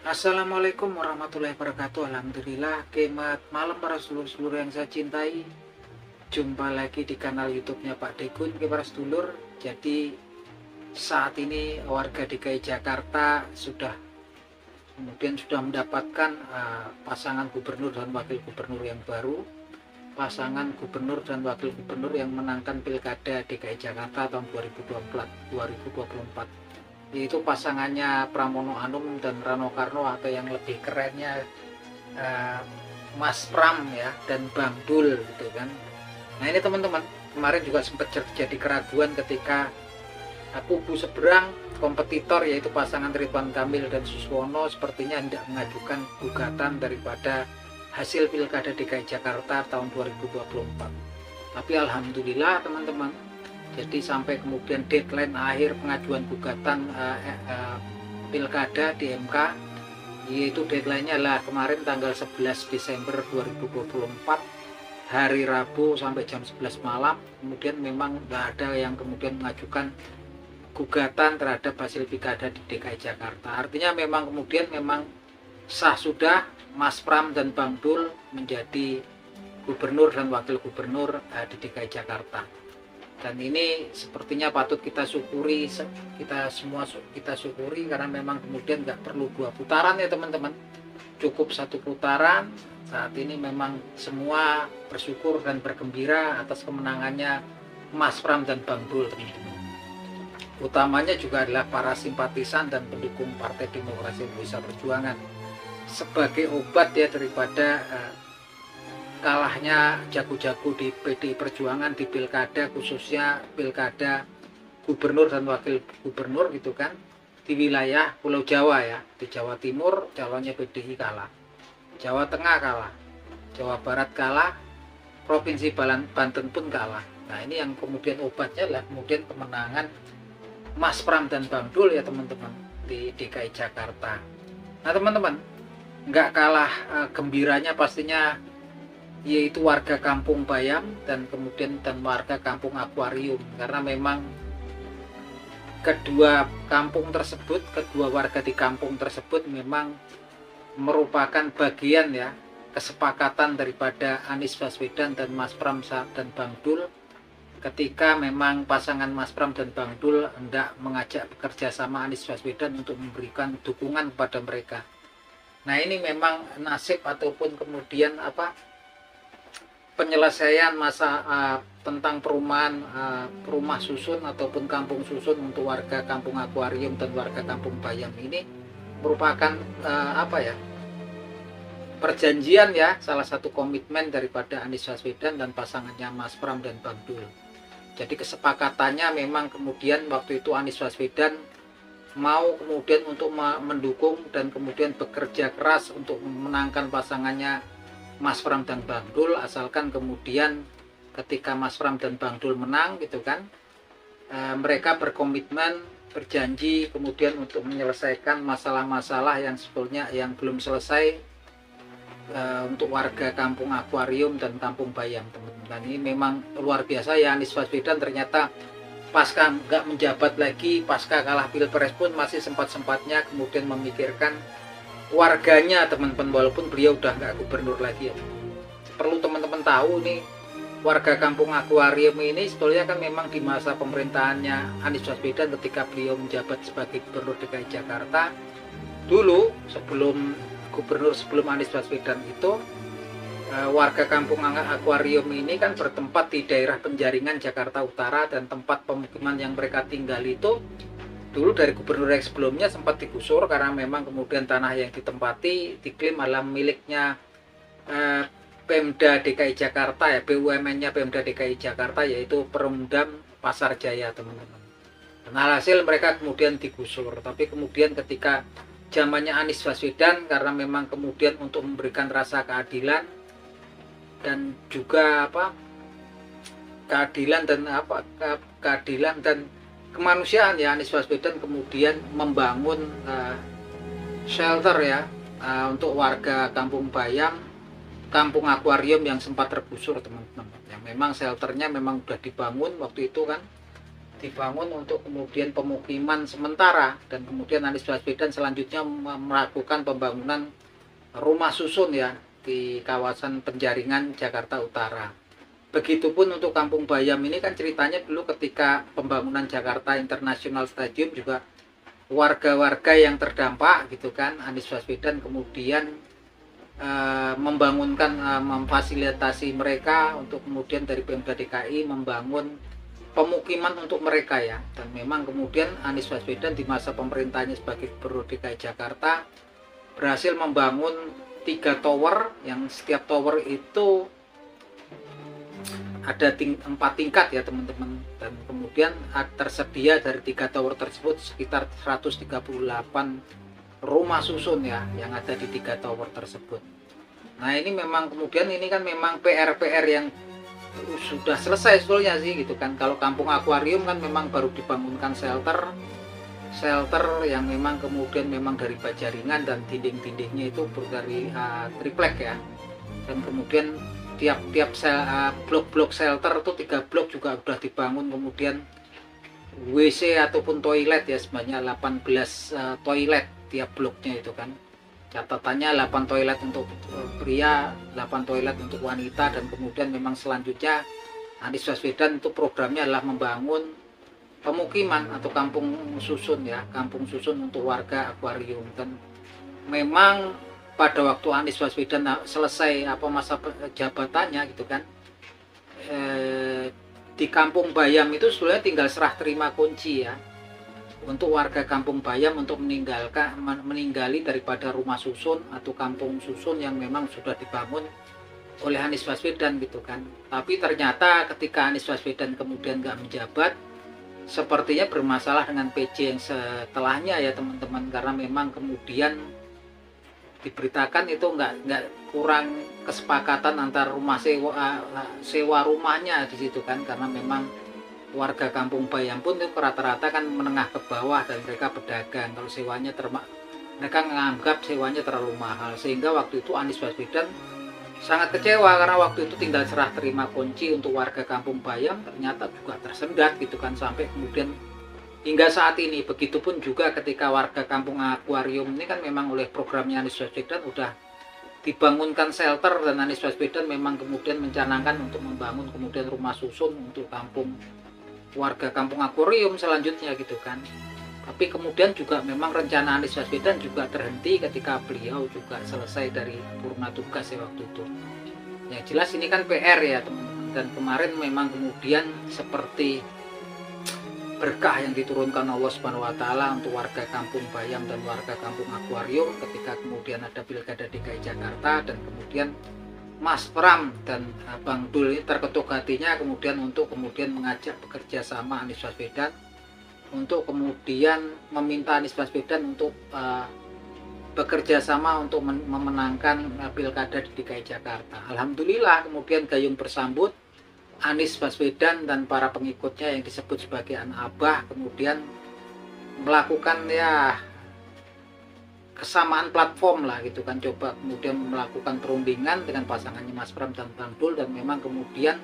Assalamualaikum warahmatullahi wabarakatuh. Alhamdulillah, selamat malam para sedulur-sedulur yang saya cintai. Jumpa lagi di kanal YouTube-nya Pak Degun, para sedulur. Jadi saat ini warga DKI Jakarta sudah mendapatkan pasangan gubernur dan wakil gubernur yang baru. Pasangan gubernur dan wakil gubernur yang menangkan Pilkada DKI Jakarta tahun 2024, yaitu pasangannya Pramono Anung dan Rano Karno, atau yang lebih kerennya Mas Pram ya, dan Bang Dul gitu kan. Nah ini teman-teman, kemarin juga sempat terjadi keraguan ketika kubu seberang kompetitor, yaitu pasangan Ridwan Kamil dan Suswono, sepertinya tidak mengajukan gugatan daripada hasil Pilkada DKI Jakarta tahun 2024. Tapi alhamdulillah teman-teman, jadi sampai kemudian deadline akhir pengajuan gugatan Pilkada di MK, yaitu deadline-nya adalah kemarin tanggal 11 Desember 2024, hari Rabu sampai jam 11 malam. Kemudian memang nggak ada yang kemudian mengajukan gugatan terhadap hasil Pilkada di DKI Jakarta. Artinya memang kemudian sah sudah Mas Pram dan Bang Dul menjadi gubernur dan wakil gubernur di DKI Jakarta. Dan ini sepertinya patut kita syukuri, kita syukuri, karena memang kemudian nggak perlu 2 putaran ya teman-teman, cukup 1 putaran. Saat ini memang semua bersyukur dan bergembira atas kemenangannya Mas Pram dan Bang Dul, teman-teman. Utamanya juga adalah para simpatisan dan pendukung Partai Demokrasi Indonesia Perjuangan, sebagai obat ya daripada kalahnya jago-jago di PDI Perjuangan di pilkada, khususnya pilkada gubernur dan wakil gubernur gitu kan, di wilayah Pulau Jawa ya. Di Jawa Timur calonnya PDI kalah, Jawa Tengah kalah, Jawa Barat kalah, Provinsi Banten pun kalah. Nah ini yang kemudian obatnya adalah kemudian kemenangan Mas Pram dan Bang Dul ya teman-teman di DKI Jakarta. Nah teman-teman, nggak kalah gembiranya pastinya yaitu warga Kampung Bayam dan kemudian warga Kampung Akuarium, karena memang kedua warga di kampung tersebut memang merupakan bagian ya kesepakatan daripada Anies Baswedan dan Mas Pram dan Bang Dul, ketika memang pasangan Mas Pram dan Bang Dul hendak mengajak bekerja sama Anies Baswedan untuk memberikan dukungan kepada mereka. Nah ini memang nasib ataupun kemudian penyelesaian tentang perumahan rumah susun ataupun kampung susun untuk warga Kampung Akuarium dan warga Kampung Bayam ini merupakan perjanjian ya, salah satu komitmen daripada Anies Baswedan dan pasangannya Mas Pram dan Bang Dul. Jadi kesepakatannya memang kemudian waktu itu Anies Baswedan mau kemudian untuk mendukung dan kemudian bekerja keras untuk memenangkan pasangannya Mas Pram dan Bang Dul, asalkan kemudian ketika Mas Pram dan Bang Dul menang gitu kan, mereka berkomitmen, berjanji kemudian untuk menyelesaikan masalah-masalah yang sebetulnya yang belum selesai untuk warga Kampung Akuarium dan Kampung Bayam, teman-teman. Dan ini memang luar biasa ya, Anies Baswedan ternyata pasca nggak menjabat lagi, pasca kalah pilpres pun masih sempat-sempatnya kemudian memikirkan warganya, teman-teman, walaupun beliau udah nggak gubernur lagi ya. Perlu teman-teman tahu nih, warga Kampung Akuarium ini sebetulnya kan memang di masa pemerintahannya Anies Baswedan ketika beliau menjabat sebagai gubernur DKI Jakarta dulu, sebelum Anies Baswedan itu, warga Kampung Akuarium ini kan bertempat di daerah Penjaringan Jakarta Utara, dan tempat pemukiman yang mereka tinggal itu dulu dari gubernur yang sebelumnya sempat digusur karena memang kemudian tanah yang ditempati diklaim adalah miliknya Pemda DKI Jakarta ya, BUMN-nya Pemda DKI Jakarta, yaitu Perumdam Pasar Jaya, teman-teman. Nah, hasil mereka kemudian digusur. Tapi kemudian ketika zamannya Anies Baswedan, karena memang kemudian untuk memberikan rasa keadilan dan juga keadilan dan kemanusiaan ya, Anies Baswedan kemudian membangun shelter ya untuk warga Kampung Bayam, Kampung Akuarium yang sempat tergusur, teman-teman. Ya, memang shelternya memang sudah dibangun waktu itu kan, dibangun untuk kemudian pemukiman sementara, dan kemudian Anies Baswedan selanjutnya melakukan pembangunan rumah susun ya di kawasan Penjaringan Jakarta Utara. Begitupun untuk Kampung Bayam ini kan ceritanya dulu ketika pembangunan Jakarta International Stadium juga warga-warga yang terdampak gitu kan, Anies Baswedan kemudian memfasilitasi mereka untuk kemudian dari Pemda DKI membangun pemukiman untuk mereka ya. Dan memang kemudian Anies Baswedan di masa pemerintahnya sebagai Gubernur DKI Jakarta berhasil membangun 3 tower, yang setiap tower itu ada 4 tingkat ya teman-teman, dan kemudian tersedia dari 3 tower tersebut sekitar 138 rumah susun ya yang ada di 3 tower tersebut. Nah ini memang kemudian ini kan memang PR yang sudah selesai sebetulnya sih gitu kan. Kalau Kampung Akuarium kan memang baru dibangunkan shelter yang memang kemudian memang dari baja ringan dan dinding-dindingnya itu dari triplek ya, dan kemudian tiap blok-blok shelter itu 3 blok juga sudah dibangun, kemudian WC ataupun toilet ya sebanyak 18 toilet tiap bloknya itu kan. Catatannya 8 toilet untuk pria, 8 toilet untuk wanita, dan kemudian memang selanjutnya Anies Baswedan itu programnya adalah membangun pemukiman atau kampung susun ya, kampung susun untuk warga akuarium. Dan memang pada waktu Anies Baswedan selesai masa jabatannya gitu kan, di Kampung Bayam itu sebenarnya tinggal serah terima kunci ya untuk warga Kampung Bayam untuk meninggali daripada rumah susun atau kampung susun yang memang sudah dibangun oleh Anies Baswedan gitu kan. Tapi ternyata ketika Anies Baswedan kemudian nggak menjabat, sepertinya bermasalah dengan PJ yang setelahnya ya teman-teman, karena memang kemudian diberitakan itu nggak kurang kesepakatan antar rumah sewa rumahnya di situ kan, karena memang warga Kampung Bayam pun itu rata-rata kan menengah ke bawah dan mereka pedagang. Kalau sewanya mereka menganggap sewanya terlalu mahal, sehingga waktu itu Anies Baswedan sangat kecewa karena waktu itu tinggal serah terima kunci untuk warga Kampung Bayam ternyata juga tersendat gitu kan, sampai kemudian hingga saat ini. Begitupun juga ketika warga Kampung Akuarium ini kan memang oleh programnya Anies Baswedan udah dibangunkan shelter, dan Anies Baswedan memang kemudian mencanangkan untuk membangun kemudian rumah susun untuk warga Kampung Akuarium selanjutnya gitu kan. Tapi kemudian juga memang rencana Anies Baswedan juga terhenti ketika beliau juga selesai dari purna tugas ya waktu itu. Yang jelas ini kan PR ya teman-teman, dan kemarin memang kemudian seperti berkah yang diturunkan Allah Subhanahu wa taala untuk warga Kampung Bayam dan warga Kampung Akuarium ketika kemudian ada Pilkada DKI Jakarta, dan kemudian Mas Pram dan Bang Dul ini terketuk hatinya kemudian untuk kemudian mengajak bekerja sama Anies Baswedan untuk kemudian meminta Anies Baswedan untuk bekerja sama untuk memenangkan Pilkada di DKI Jakarta. Alhamdulillah kemudian gayung bersambut, Anies Baswedan dan para pengikutnya yang disebut sebagai anak abah kemudian melakukan ya kesamaan platform lah gitu kan, coba kemudian melakukan perundingan dengan pasangannya Mas Pram dan Bang Dul, dan memang kemudian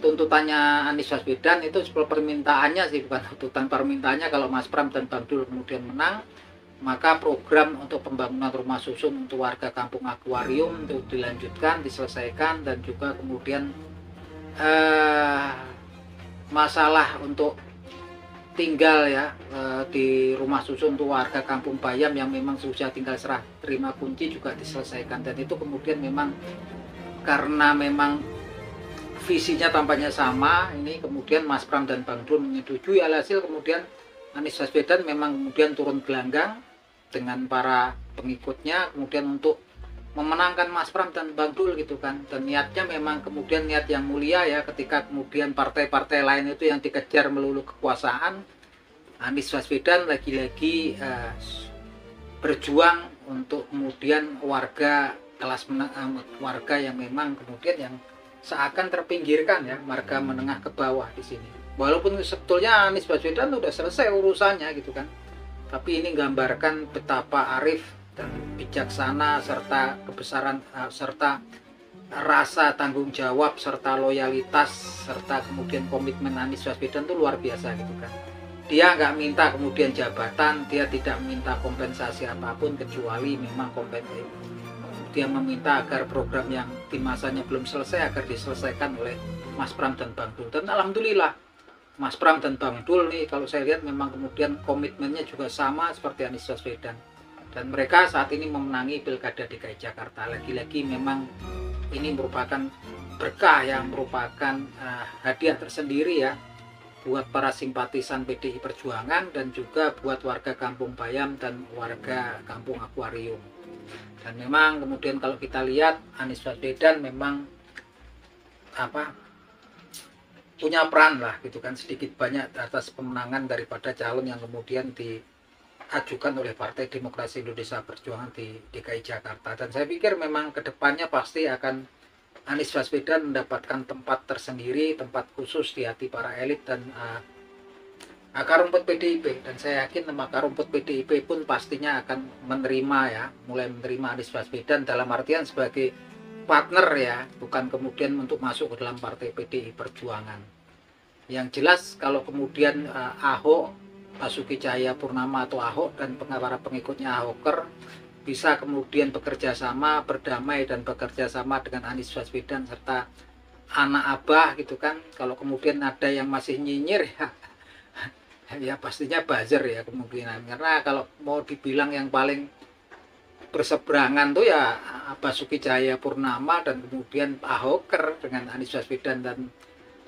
tuntutannya Anies Baswedan itu permintaannya sih, bukan tuntutan, permintaannya kalau Mas Pram dan Bang Dul kemudian menang, maka program untuk pembangunan rumah susun untuk warga Kampung Akuarium itu dilanjutkan, diselesaikan, dan juga kemudian masalah untuk tinggal ya di rumah susun untuk warga Kampung Bayam yang memang sudah tinggal serah terima kunci juga diselesaikan. Dan itu kemudian memang karena memang visinya tampaknya sama, ini kemudian Mas Pram dan Bang Dul menyetujui. Alhasil kemudian Anies Baswedan memang kemudian turun gelanggang dengan para pengikutnya kemudian untuk memenangkan Mas Pram dan Bang Dul gitu kan. Dan niatnya memang kemudian niat yang mulia ya, ketika kemudian partai-partai lain itu yang dikejar melulu kekuasaan, Anies Baswedan lagi-lagi berjuang untuk kemudian warga kelas menengah, warga yang memang kemudian yang seakan terpinggirkan ya, warga menengah ke bawah di sini. Walaupun sebetulnya Anies Baswedan udah selesai urusannya gitu kan, tapi ini gambarkan betapa arif dan bijaksana serta kebesaran serta rasa tanggung jawab serta loyalitas serta kemudian komitmen Anies Baswedan itu luar biasa gitu kan. Dia nggak minta kemudian jabatan, dia tidak minta kompensasi apapun kecuali memang dia meminta agar program yang di masanya belum selesai agar diselesaikan oleh Mas Pram dan Bang Dul. Dan alhamdulillah Mas Pram dan Bang Dul nih kalau saya lihat memang kemudian komitmennya juga sama seperti Anies Baswedan. Dan mereka saat ini memenangi Pilkada DKI Jakarta. Lagi-lagi memang ini merupakan berkah yang merupakan hadiah tersendiri ya buat para simpatisan PDI Perjuangan dan juga buat warga Kampung Bayam dan warga Kampung Akuarium. Dan memang kemudian kalau kita lihat Anies Baswedan memang punya peran lah gitu kan sedikit banyak atas pemenangan daripada calon yang kemudian diajukan oleh Partai Demokrasi Indonesia Perjuangan di DKI Jakarta. Dan saya pikir memang kedepannya pasti akan Anies Baswedan mendapatkan tempat tersendiri, tempat khusus di hati para elit dan akar rumput PDIP. Dan saya yakin akar rumput PDIP pun pastinya akan menerima ya, mulai menerima Anies Baswedan dalam artian sebagai partner ya, bukan kemudian untuk masuk ke dalam partai PDI Perjuangan. Yang jelas kalau kemudian Ahok, Basuki Cahayapurnama atau Ahok dan para pengikutnya Ahoker bisa kemudian bekerja sama, berdamai dan bekerja sama dengan Anies Baswedan serta anak abah gitu kan. Kalau kemudian ada yang masih nyinyir ya, ya pastinya buzzer ya kemungkinan. Karena kalau mau dibilang yang paling berseberangan tuh ya Basuki Cahayapurnama dan kemudian Ahoker dengan Anies Baswedan dan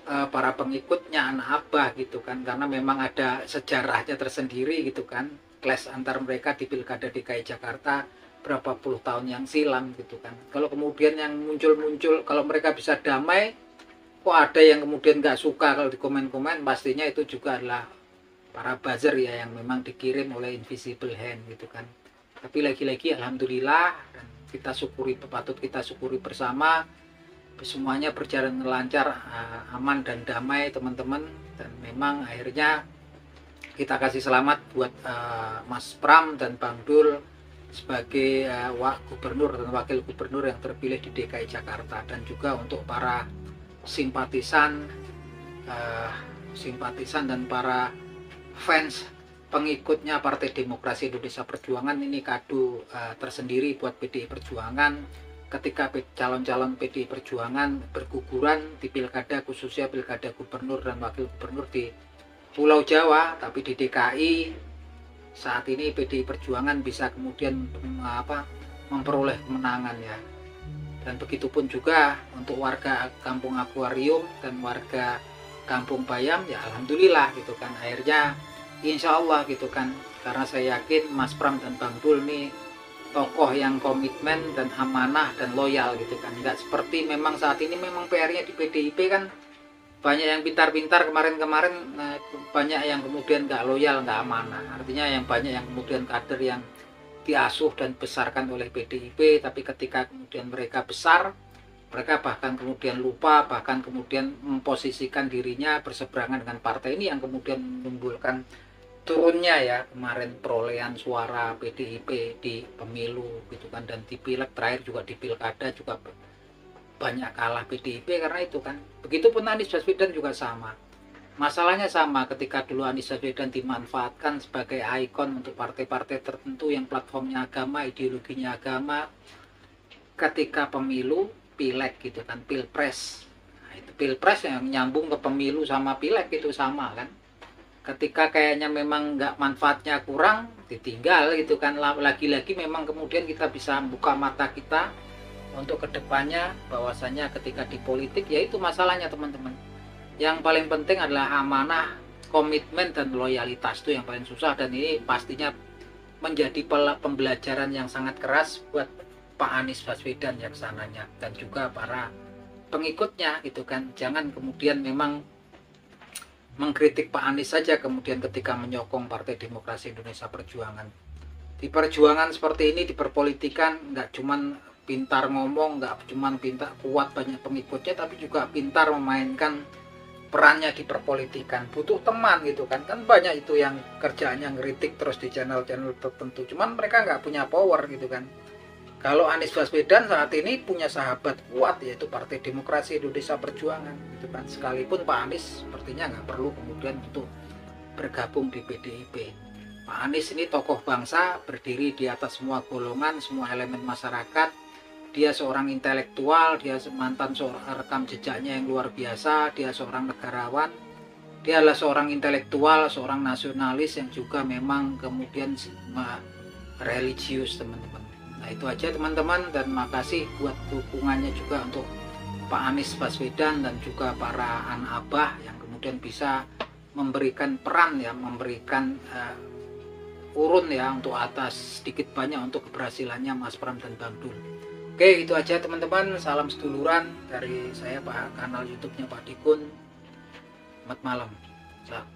para pengikutnya anak abah gitu kan, karena memang ada sejarahnya tersendiri gitu kan, clash antar mereka di Pilkada DKI Jakarta berapa puluh tahun yang silam gitu kan. Kalau kemudian yang muncul kalau mereka bisa damai, kok ada yang kemudian nggak suka kalau di komen-komen, pastinya itu juga adalah para buzzer ya yang memang dikirim oleh invisible hand gitu kan. Tapi lagi-lagi alhamdulillah dan kita syukuri, patut kita syukuri bersama, semuanya berjalan lancar, aman dan damai teman-teman. Dan memang akhirnya kita kasih selamat buat Mas Pram dan Bang Dul sebagai gubernur dan wakil gubernur yang terpilih di DKI Jakarta, dan juga untuk para simpatisan dan para fans pengikutnya Partai Demokrasi Indonesia Perjuangan. Ini kado tersendiri buat PDI Perjuangan ketika calon-calon PDI Perjuangan berguguran di pilkada, khususnya pilkada gubernur dan wakil gubernur di Pulau Jawa, tapi di DKI saat ini PDI Perjuangan bisa kemudian memperoleh kemenangan ya. Dan begitupun juga untuk warga Kampung Akuarium dan warga Kampung Bayam ya alhamdulillah gitu kan, akhirnya insya Allah gitu kan, karena saya yakin Mas Pram dan Bang Dul nih tokoh yang komitmen dan amanah dan loyal gitu kan. Nggak seperti memang saat ini memang PR-nya di PDIP kan banyak yang pintar-pintar kemarin-kemarin, banyak yang kemudian nggak loyal, nggak amanah. Artinya yang banyak yang kemudian kader yang diasuh dan besarkan oleh PDIP, tapi ketika kemudian mereka besar, mereka bahkan kemudian lupa, bahkan kemudian memposisikan dirinya berseberangan dengan partai ini, yang kemudian menimbulkan turunnya ya kemarin perolehan suara PDIP di pemilu gitu kan, dan di pileg terakhir juga di pilkada juga banyak kalah PDIP karena itu kan. Begitupun Anies Baswedan juga sama, masalahnya sama. Ketika dulu Anies Baswedan dimanfaatkan sebagai ikon untuk partai-partai tertentu yang platformnya agama, ideologinya agama, ketika pemilu pileg gitu kan, pilpres, nah, itu pilpres yang nyambung ke pemilu sama pileg itu sama kan. Ketika kayaknya memang nggak manfaatnya kurang, ditinggal gitu kan. Lagi-lagi memang kemudian kita bisa buka mata kita untuk kedepannya, bahwasanya ketika di politik ya itu masalahnya teman-teman, yang paling penting adalah amanah, komitmen dan loyalitas, itu yang paling susah. Dan ini pastinya menjadi pembelajaran yang sangat keras buat Pak Anies Baswedan yang sananya dan juga para pengikutnya gitu kan. Jangan kemudian memang mengkritik Pak Anies saja kemudian ketika menyokong Partai Demokrasi Indonesia Perjuangan. Di perjuangan seperti ini, di perpolitikan, nggak cuman pintar ngomong, nggak cuman pintar kuat banyak pengikutnya, tapi juga pintar memainkan perannya di perpolitikan. Butuh teman gitu kan. Kan banyak itu yang kerjaannya ngeritik terus di channel-channel tertentu, cuman mereka nggak punya power gitu kan. Kalau Anies Baswedan saat ini punya sahabat kuat, yaitu Partai Demokrasi Indonesia Perjuangan, gitu kan. Sekalipun Pak Anies sepertinya nggak perlu kemudian untuk bergabung di PDIP. Pak Anies ini tokoh bangsa, berdiri di atas semua golongan, semua elemen masyarakat. Dia seorang intelektual, dia mantan seorang rekam jejaknya yang luar biasa, dia seorang negarawan, dia adalah seorang intelektual, seorang nasionalis yang juga memang kemudian religius, teman-teman. Nah, itu aja teman-teman, dan makasih buat dukungannya juga untuk Pak Anies Baswedan dan juga para anak abah yang kemudian bisa memberikan peran ya, memberikan urun ya untuk atas sedikit banyak untuk keberhasilannya Mas Pram dan Bang Dul. Oke, itu aja teman-teman. Salam seduluran dari saya, Pak, kanal YouTube-nya Pak Dikun. Selamat malam. Salam.